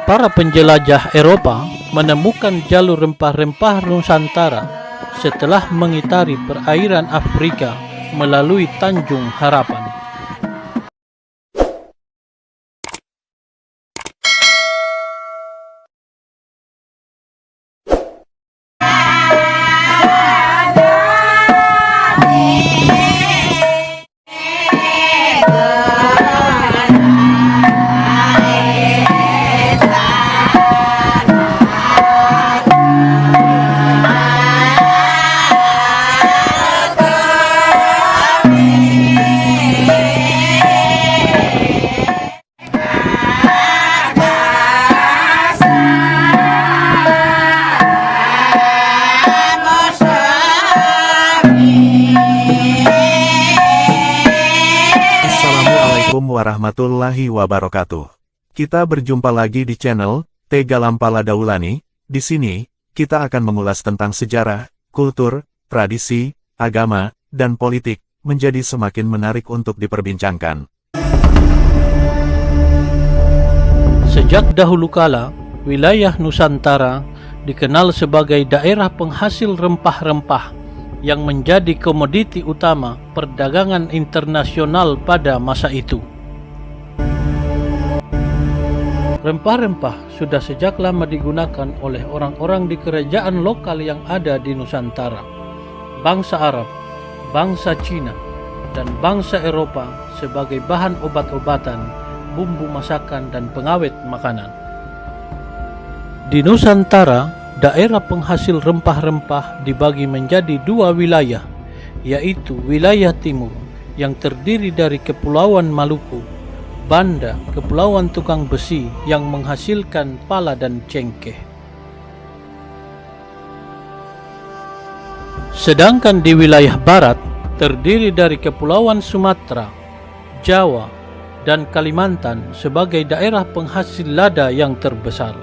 Para penjelajah Eropa menemukan jalur rempah-rempah Nusantara setelah mengitari perairan Afrika melalui Tanjung Harapan. Assalamualaikum warahmatullahi wabarakatuh. Kita berjumpa lagi di channel Tega Lampala Daulani. Di sini, kita akan mengulas tentang sejarah, kultur, tradisi, agama, dan politik, menjadi semakin menarik untuk diperbincangkan. Sejak dahulu kala, wilayah Nusantara dikenal sebagai daerah penghasil rempah-rempah yang menjadi komoditi utama perdagangan internasional pada masa itu. Rempah-rempah sudah sejak lama digunakan oleh orang-orang di kerajaan lokal yang ada di Nusantara, bangsa Arab, bangsa Cina, dan bangsa Eropa sebagai bahan obat-obatan, bumbu masakan, dan pengawet makanan. Di Nusantara, daerah penghasil rempah-rempah dibagi menjadi dua wilayah, yaitu wilayah timur yang terdiri dari Kepulauan Maluku, Banda, Kepulauan Tukang Besi yang menghasilkan pala dan cengkeh. Sedangkan di wilayah barat terdiri dari Kepulauan Sumatera, Jawa, dan Kalimantan sebagai daerah penghasil lada yang terbesar.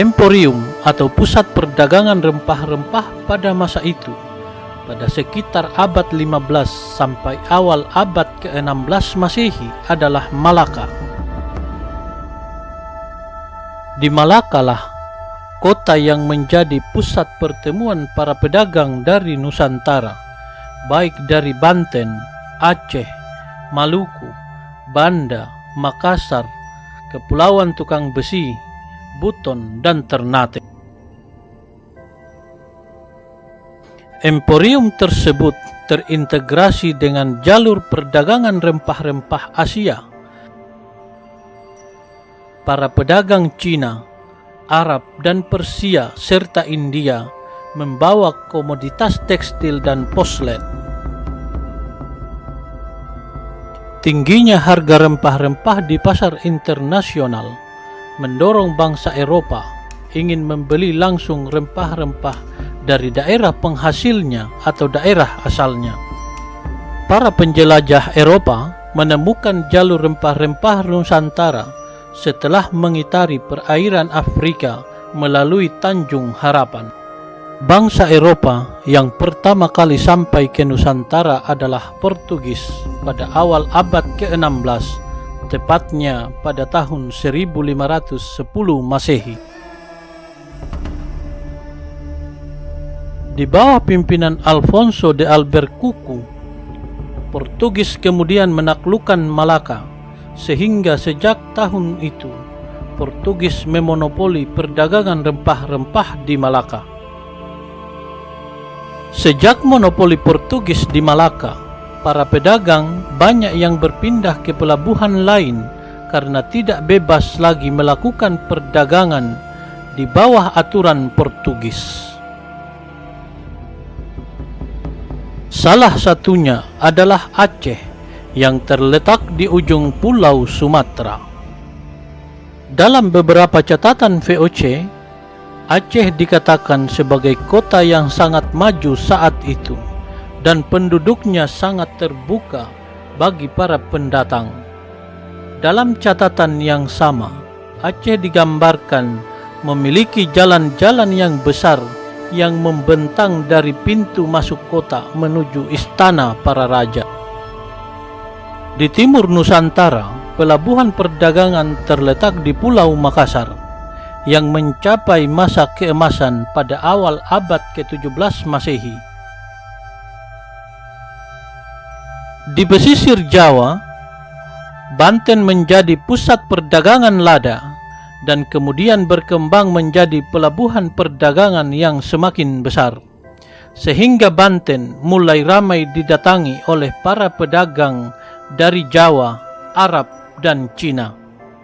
Emporium atau pusat perdagangan rempah-rempah pada masa itu pada sekitar abad 15 sampai awal abad ke-16 Masehi adalah Malaka. Di Malaka lah kota yang menjadi pusat pertemuan para pedagang dari Nusantara, baik dari Banten, Aceh, Maluku, Banda, Makassar, Kepulauan Tukang Besi, Buton, dan Ternate. Emporium tersebut terintegrasi dengan jalur perdagangan rempah-rempah Asia. Para pedagang Cina, Arab, dan Persia serta India membawa komoditas tekstil dan porselen. Tingginya harga rempah-rempah di pasar internasional mendorong bangsa Eropa ingin membeli langsung rempah-rempah dari daerah penghasilnya atau daerah asalnya. Para penjelajah Eropa menemukan jalur rempah-rempah Nusantara setelah mengitari perairan Afrika melalui Tanjung Harapan. Bangsa Eropa yang pertama kali sampai ke Nusantara adalah Portugis pada awal abad ke-16, tepatnya pada tahun 1510 Masehi. Di bawah pimpinan Alfonso de Albuquerque, Portugis kemudian menaklukkan Malaka, sehingga sejak tahun itu Portugis memonopoli perdagangan rempah-rempah di Malaka. Sejak monopoli Portugis di Malaka, para pedagang banyak yang berpindah ke pelabuhan lain karena tidak bebas lagi melakukan perdagangan di bawah aturan Portugis. Salah satunya adalah Aceh yang terletak di ujung pulau Sumatera. Dalam beberapa catatan VOC, Aceh dikatakan sebagai kota yang sangat maju saat itu dan penduduknya sangat terbuka bagi para pendatang. Dalam catatan yang sama, Aceh digambarkan memiliki jalan-jalan yang besar yang membentang dari pintu masuk kota menuju istana para raja. Di timur Nusantara, pelabuhan perdagangan terletak di Pulau Makassar yang mencapai masa keemasan pada awal abad ke-17 Masehi. Di pesisir Jawa, Banten menjadi pusat perdagangan lada dan kemudian berkembang menjadi pelabuhan perdagangan yang semakin besar, sehingga Banten mulai ramai didatangi oleh para pedagang dari Jawa, Arab, dan Cina.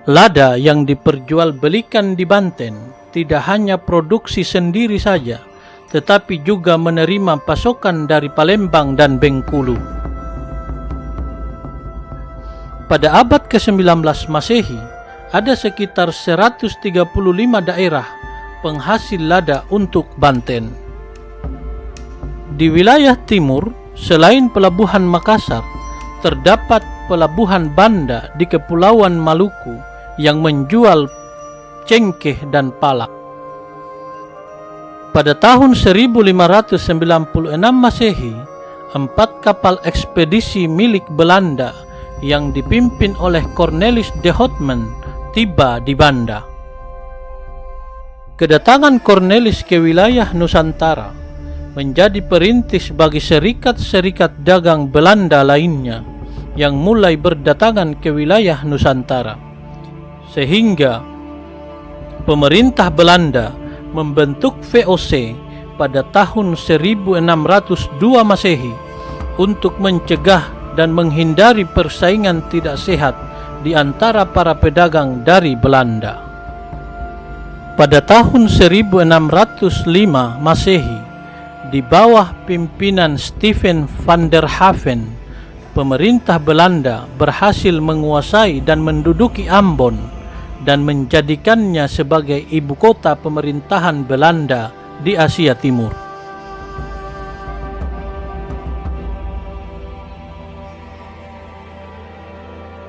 Lada yang diperjualbelikan di Banten tidak hanya produksi sendiri saja, tetapi juga menerima pasokan dari Palembang dan Bengkulu. Pada abad ke-19 Masehi, ada sekitar 135 daerah penghasil lada untuk Banten. Di wilayah timur, selain pelabuhan Makassar, terdapat pelabuhan Banda di Kepulauan Maluku yang menjual cengkeh dan palak. Pada tahun 1596 Masehi, 4 kapal ekspedisi milik Belanda yang dipimpin oleh Cornelis de Houtman tiba di Banda. Kedatangan Cornelis ke wilayah Nusantara menjadi perintis bagi serikat-serikat dagang Belanda lainnya yang mulai berdatangan ke wilayah Nusantara, sehingga pemerintah Belanda membentuk VOC pada tahun 1602 Masehi untuk mencegah dan menghindari persaingan tidak sehat di antara para pedagang dari Belanda. Pada tahun 1605 Masehi, di bawah pimpinan Stephen van der Haven, pemerintah Belanda berhasil menguasai dan menduduki Ambon dan menjadikannya sebagai ibu kota pemerintahan Belanda di Asia Timur.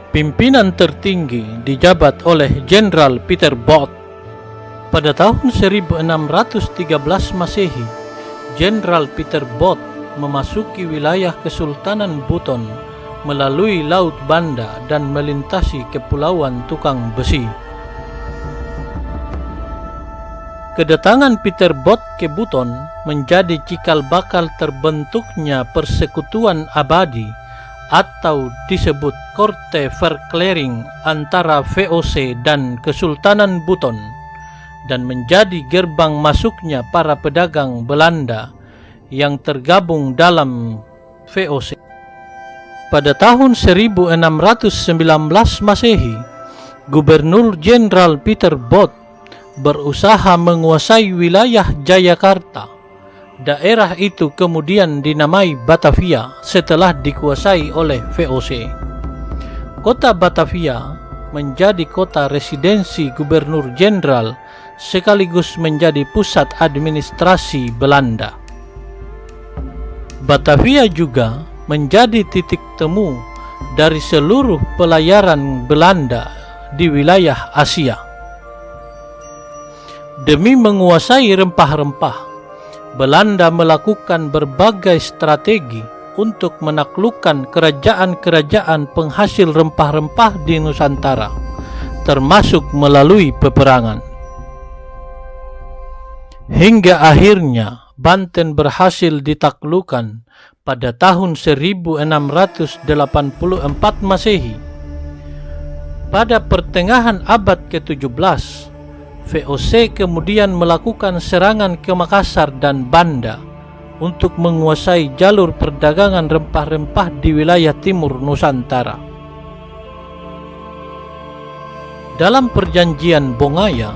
Pimpinan tertinggi dijabat oleh Jenderal Pieter Both. Pada tahun 1613 Masehi, Jenderal Pieter Both memasuki wilayah Kesultanan Buton melalui Laut Banda dan melintasi Kepulauan Tukang Besi. Kedatangan Pieter Both ke Buton menjadi cikal bakal terbentuknya persekutuan abadi atau disebut Korte Verklaring antara VOC dan Kesultanan Buton, dan menjadi gerbang masuknya para pedagang Belanda yang tergabung dalam VOC. Pada tahun 1619 Masehi, Gubernur Jenderal Pieter Both berusaha menguasai wilayah Jayakarta. Daerah itu kemudian dinamai Batavia setelah dikuasai oleh VOC. Kota Batavia menjadi kota residensi Gubernur Jenderal sekaligus menjadi pusat administrasi Belanda. Batavia juga menjadi titik temu dari seluruh pelayaran Belanda di wilayah Asia. Demi menguasai rempah-rempah, Belanda melakukan berbagai strategi untuk menaklukkan kerajaan-kerajaan penghasil rempah-rempah di Nusantara, termasuk melalui peperangan. Hingga akhirnya Banten berhasil ditaklukkan pada tahun 1684 Masehi. Pada pertengahan abad ke-17, VOC kemudian melakukan serangan ke Makassar dan Banda untuk menguasai jalur perdagangan rempah-rempah di wilayah timur Nusantara. Dalam perjanjian Bongaya,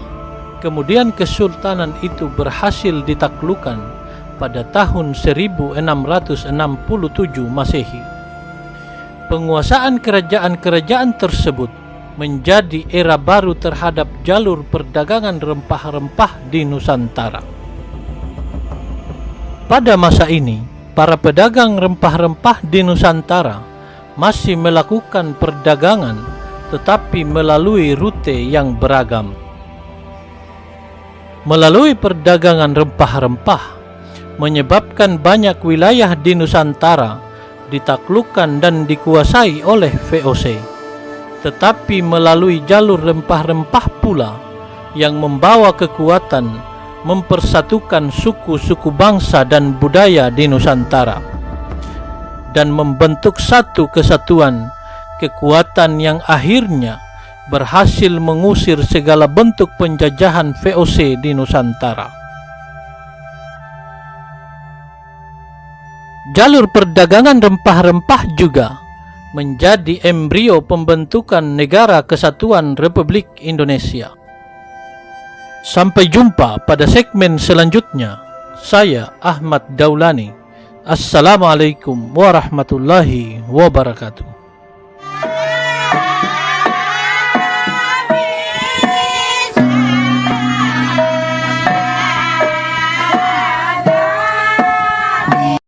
kemudian kesultanan itu berhasil ditaklukkan pada tahun 1667 Masehi. Penguasaan kerajaan-kerajaan tersebut menjadi era baru terhadap jalur perdagangan rempah-rempah di Nusantara. Pada masa ini, para pedagang rempah-rempah di Nusantara masih melakukan perdagangan, tetapi melalui rute yang beragam. Melalui perdagangan rempah-rempah, menyebabkan banyak wilayah di Nusantara ditaklukkan dan dikuasai oleh VOC. Tetapi melalui jalur rempah-rempah pula yang membawa kekuatan mempersatukan suku-suku bangsa dan budaya di Nusantara dan membentuk satu kesatuan, kekuatan yang akhirnya berhasil mengusir segala bentuk penjajahan VOC di Nusantara. Jalur perdagangan rempah-rempah juga menjadi embrio pembentukan Negara Kesatuan Republik Indonesia. Sampai jumpa pada segmen selanjutnya. Saya Ahmad Daulani. Assalamualaikum warahmatullahi wabarakatuh.